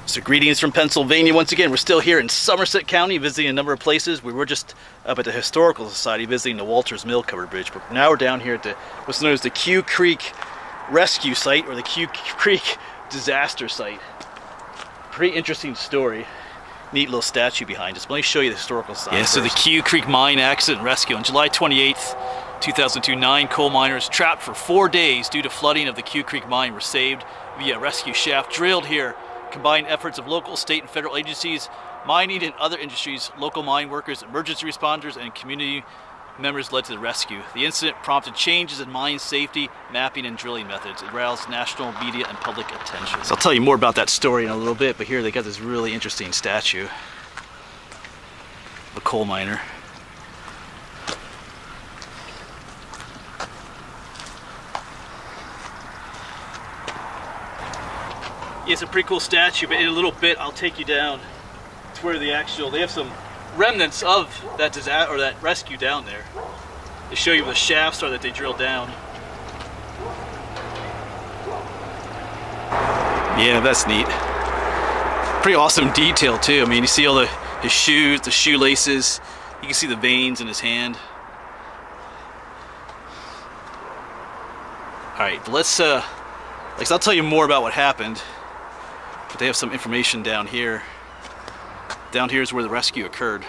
So greetings from Pennsylvania once again. We're still here in Somerset County visiting a number of places. We were just up at the Historical Society visiting the Walters Mill covered bridge, but now we're down here at the what's known as the Quecreek rescue site, or the Quecreek disaster site. Pretty interesting story. Neat little statue behind us. Let me show you the historical side. Yeah, so the Quecreek mine accident and rescue. On July 28th, 2002, 9 coal miners trapped for 4 days due to flooding of the Quecreek mine were saved via rescue shaft drilled here. Combined efforts of local, state, and federal agencies, mining and other industries, local mine workers, emergency responders, and community members led to the rescue. The incident prompted changes in mine safety, mapping, and drilling methods. It aroused national media and public attention. So I'll tell you more about that story in a little bit, but here they got this really interesting statue of a coal miner. Yeah, it's a pretty cool statue, but in a little bit I'll take you down to where they have some remnants of that disaster, or that rescue down there. They show you where the shafts are that they drilled down. Yeah, that's neat. Pretty awesome detail too. I mean, you see all his shoes, the shoelaces. You can see the veins in his hand. All right, but let's I'll tell you more about what happened. But they have some information down here. Down here is where the rescue occurred.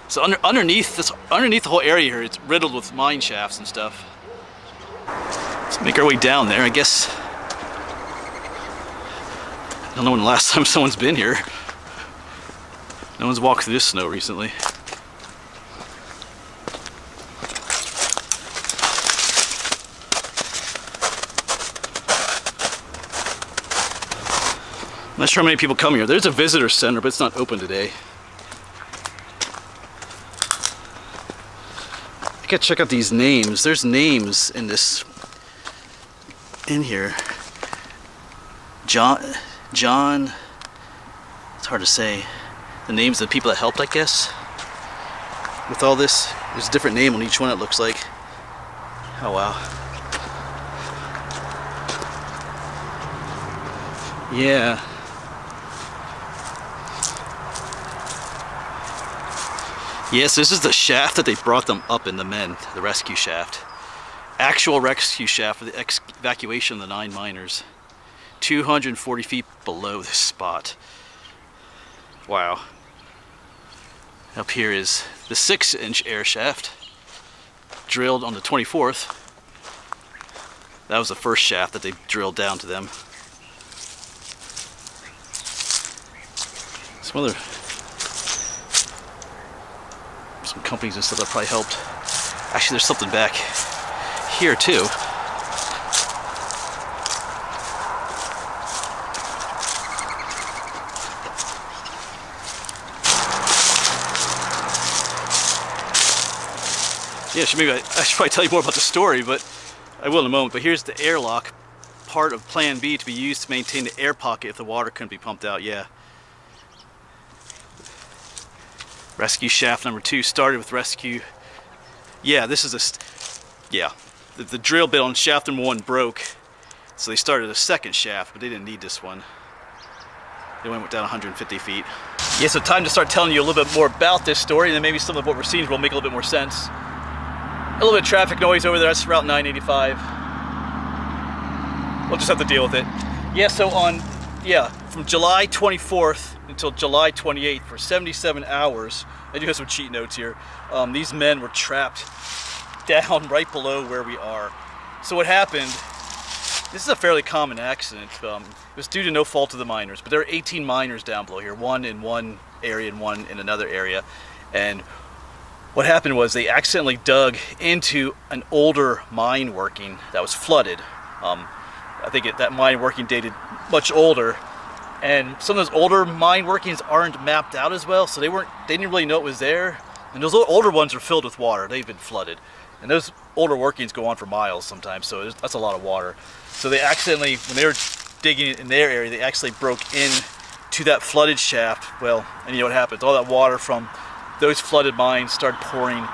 So underneath the whole area here, it's riddled with mine shafts and stuff. Let's make our way down there. I guess I don't know when the last time someone's been here. No one's walked through this snow recently. I'm not sure how many people come here. There's a visitor center, but it's not open today. I gotta check out these names. There's names in here. John, it's hard to say. The names of the people that helped, I guess. With all this, there's a different name on each one, it looks like. Oh wow. Yeah. Yes, this is the shaft that they brought them up in, the rescue shaft. Actual rescue shaft for the evacuation of the 9 miners. 240 feet below this spot. Wow. Up here is the 6-inch air shaft, drilled on the 24th. That was the first shaft that they drilled down to them. Some companies and stuff that probably helped. Actually, there's something back here too. Yeah, I should probably tell you more about the story, but I will in a moment. But here's the airlock, part of Plan B, to be used to maintain the air pocket if the water couldn't be pumped out. Yeah. Rescue shaft number 2 started with rescue. Yeah, this is the drill bit on shaft number 1 broke, so they started a second shaft, but they didn't need this one. They went down 150 feet. Yeah, so time to start telling you a little bit more about this story, and then maybe some of what we're seeing will make a little bit more sense. A little bit of traffic noise over there. That's Route 985. We'll just have to deal with it. Yeah, so from July 24th until July 28th, for 77 hours, I do have some cheat notes here, these men were trapped down right below where we are. So what happened, this is a fairly common accident. It was due to no fault of the miners, but there are 18 miners down below here, one in one area and one in another area. And what happened was they accidentally dug into an older mine working that was flooded. I think that mine working dated much older. And some of those older mine workings aren't mapped out as well, so they didn't really know it was there. And those older ones are filled with water. They've been flooded. And those older workings go on for miles sometimes, so that's a lot of water. So they accidentally, when they were digging in their area, they actually broke into that flooded shaft. Well, and you know what happens? All that water from those flooded mines started pouring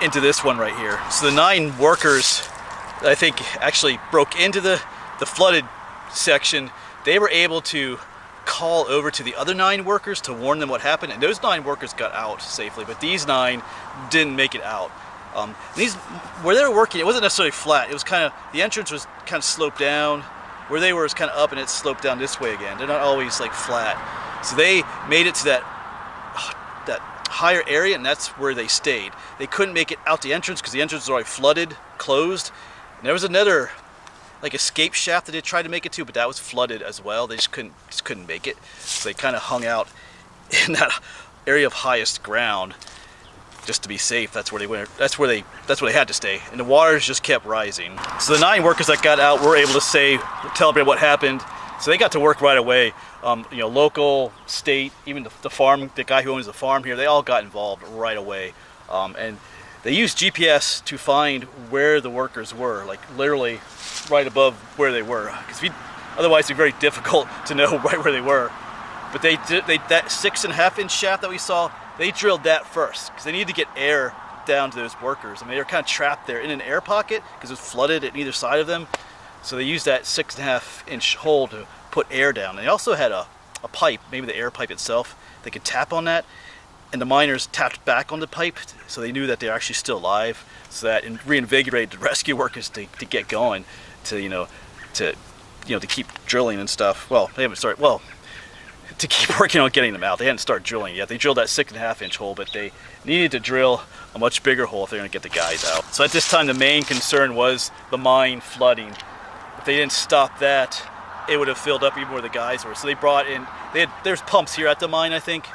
into this one right here. So the 9 workers, I think, actually broke into the flooded section. They were able to call over to the other 9 workers to warn them what happened, and those 9 workers got out safely, but these 9 didn't make it out. Where they were working, it wasn't necessarily flat. It was kind of, the entrance was kind of sloped down. Where they were was kind of up, and it sloped down this way again. They're not always like flat. So they made it to that higher area, and that's where they stayed. They couldn't make it out the entrance because the entrance was already flooded, closed. And there was another like escape shaft that they tried to make it to, but that was flooded as well. They just couldn't make it. So they kind of hung out in that area of highest ground just to be safe. That's where they went. That's where they had to stay. And the waters just kept rising. So the 9 workers that got out were able to tell everybody what happened. So they got to work right away. You know, local, state, even the farm, the guy who owns the farm here, they all got involved right away. And they used GPS to find where the workers were, like literally right above where they were. Because otherwise it'd be very difficult to know right where they were. But that 6.5-inch shaft that we saw, they drilled that first because they needed to get air down to those workers. I mean, they were kind of trapped there in an air pocket because it was flooded at either side of them. So they used that 6.5-inch hole to put air down. They also had a pipe, maybe the air pipe itself. They could tap on that, and the miners tapped back on the pipe, so they knew that they're actually still alive. So that reinvigorated the rescue workers to get going, to keep drilling and stuff. Well, they haven't started. Well, to keep working on getting them out. They hadn't started drilling yet. They drilled that 6.5-inch hole, but they needed to drill a much bigger hole if they're going to get the guys out. So at this time, the main concern was the mine flooding. If they didn't stop that, it would have filled up even where the guys were. So they brought in, there's pumps here at the mine, I think.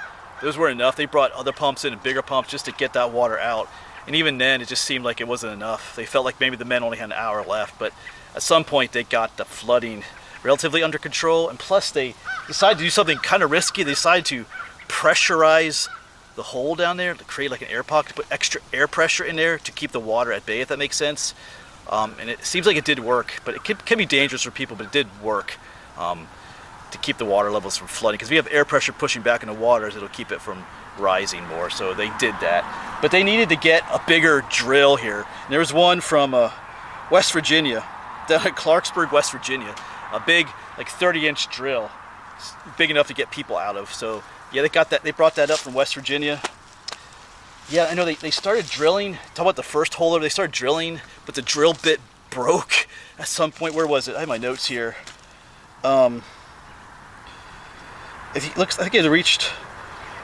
Those weren't enough. They brought other pumps in and bigger pumps just to get that water out. And even then, it just seemed like it wasn't enough. They felt like maybe the men only had an hour left, but at some point they got the flooding relatively under control. And plus they decided to do something kind of risky. They decided to pressurize the hole down there to create like an air pocket, put extra air pressure in there to keep the water at bay, if that makes sense. And it seems like it did work, but it can be dangerous for people, but it did work to keep the water levels from flooding. Because if you have air pressure pushing back in the waters, it'll keep it from rising more. So they did that. But they needed to get a bigger drill here. And there was one from West Virginia, down at Clarksburg, West Virginia. A big, like 30-inch drill, big enough to get people out of. So yeah, they got that. They brought that up from West Virginia. Yeah, I know they started drilling. Talk about the first hole. They started drilling, but the drill bit broke at some point. Where was it? I have my notes here. If you look, I think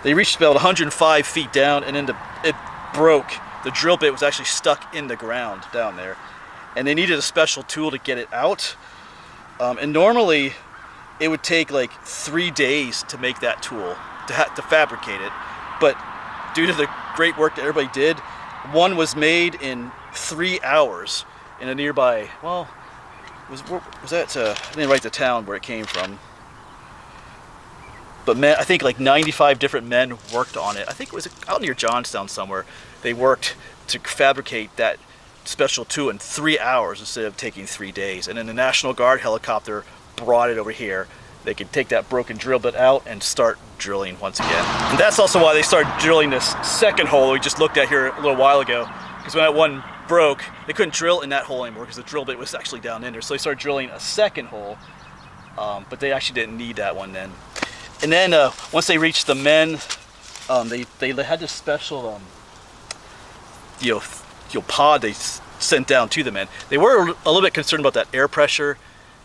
they reached about 105 feet down, and then it broke. The drill bit was actually stuck in the ground down there, and they needed a special tool to get it out. And normally, it would take like 3 days to make that tool to fabricate it, but due to the great work that everybody did, one was made in 3 hours in a nearby, well, was that, I didn't write the town where it came from, but I think like 95 different men worked on it. I think it was out near Johnstown somewhere. They worked to fabricate that special tool in 3 hours instead of taking 3 days. And then the National Guard helicopter brought it over here. They could take that broken drill bit out and start drilling once again. And that's also why they started drilling this second hole we just looked at here a little while ago. Because when that one broke, they couldn't drill in that hole anymore because the drill bit was actually down in there. So they started drilling a second hole, but they actually didn't need that one then. And then once they reached the men, they had this special pod they sent down to the men. They were a little bit concerned about that air pressure,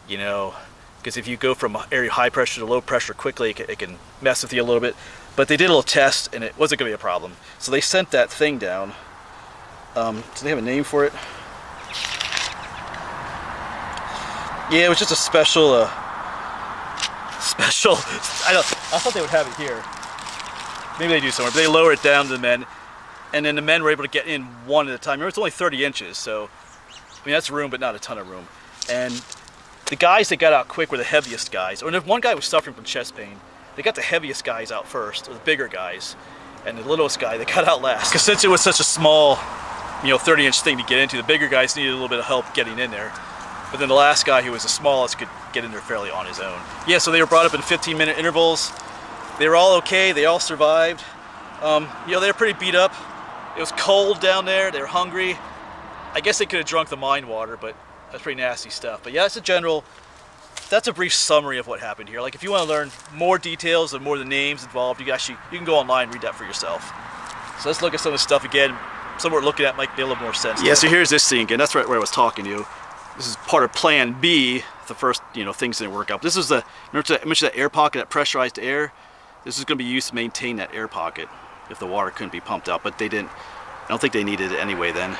because if you go from area high pressure to low pressure quickly, it can mess with you a little bit. But they did a little test, and it wasn't going to be a problem. So they sent that thing down. Do they have a name for it? Yeah, it was just a special. I thought they would have it here. Maybe they do somewhere. But they lower it down to the men, and then the men were able to get in one at a time. Remember, it's only 30 inches, so I mean that's room, but not a ton of room. And the guys that got out quick were the heaviest guys. Or if one guy was suffering from chest pain, they got the heaviest guys out first, or the bigger guys, and the littlest guy they got out last. Because since it was such a small, 30-inch thing to get into, the bigger guys needed a little bit of help getting in there. But then the last guy, who was the smallest, could get in there fairly on his own. Yeah, so they were brought up in 15-minute intervals. They were all okay. They all survived. They were pretty beat up. It was cold down there. They were hungry. I guess they could have drunk the mine water, but that's pretty nasty stuff. But yeah, it's a general that's a brief summary of what happened here. Like if you want to learn more details and more of the names involved, you can go online and read that for yourself. So let's look at some of the stuff again. Some of what we're looking at might be a little more sense. Yeah, so here's this thing again. That's right where I was talking to you. This is part of Plan B. The first, things didn't work out. This is remember I mentioned that air pocket, that pressurized air? This is going to be used to maintain that air pocket if the water couldn't be pumped out, but they didn't. I don't think they needed it anyway then.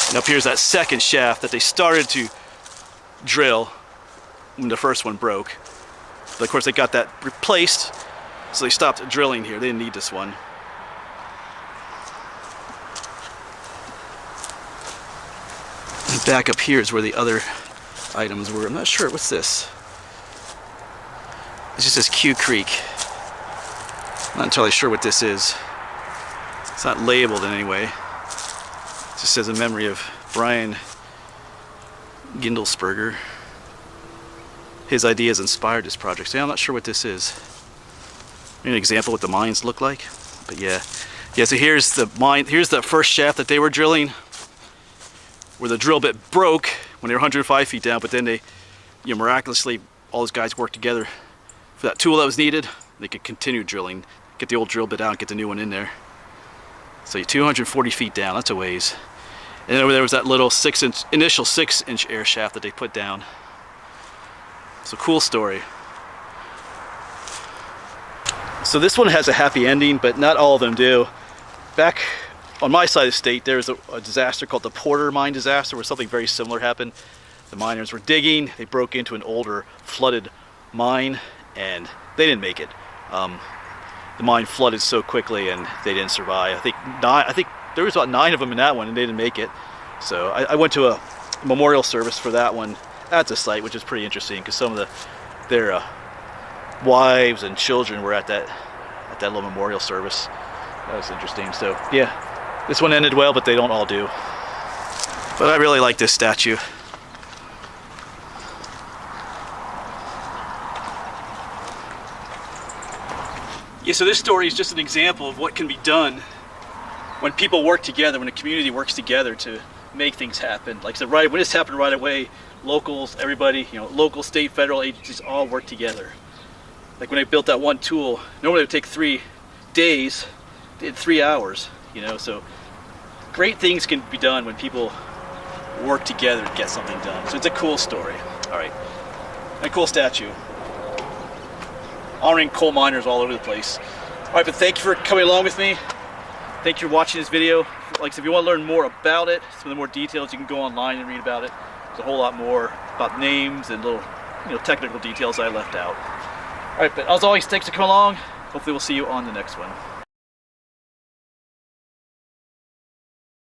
And up here's that second shaft that they started to drill when the first one broke. But of course they got that replaced, so they stopped drilling here. They didn't need this one. And back up here is where the other items were. I'm not sure. What's this? It just says Quecreek. I'm not entirely sure what this is. It's not labeled in any way. It just says in memory of Brian Gindelsberger. His ideas inspired this project. So yeah, I'm not sure what this is. Maybe an example of what the mines look like. But yeah. So here's the mine. Here's the first shaft that they were drilling, where the drill bit broke when they were 105 feet down. But then they, miraculously, all those guys worked together for that tool that was needed. They could continue drilling, get the old drill bit out, get the new one in there. So you're 240 feet down. That's a ways. And then over there was that little initial 6-inch air shaft that they put down. So cool story. So this one has a happy ending, but not all of them do. Back on my side of the state, there was a disaster called the Porter mine disaster, where something very similar happened. The miners were digging, they broke into an older flooded mine, and they didn't make it. The mine flooded so quickly and they didn't survive. I think there was about 9 of them in that one, and they didn't make it. So I went to a memorial service for that one at the site, which is pretty interesting because some of their wives and children were at that little memorial service. That was interesting. So yeah, this one ended well, but they don't all do. But I really like this statue. Yeah, so this story is just an example of what can be done when people work together, when a community works together to make things happen. Like I said, when this happened right away, locals, everybody, local, state, federal agencies all work together. Like when they built that one tool, normally it would take 3 days, they did 3 hours, so great things can be done when people work together to get something done. So it's a cool story. All right, and a cool statue. Honoring coal miners all over the place. All right, but thank you for coming along with me. Thank you for watching this video. Like I said, if you want to learn more about it, some of the more details, you can go online and read about it. There's a whole lot more about names and little, technical details I left out. All right, but as always, thanks for coming along. Hopefully we'll see you on the next one.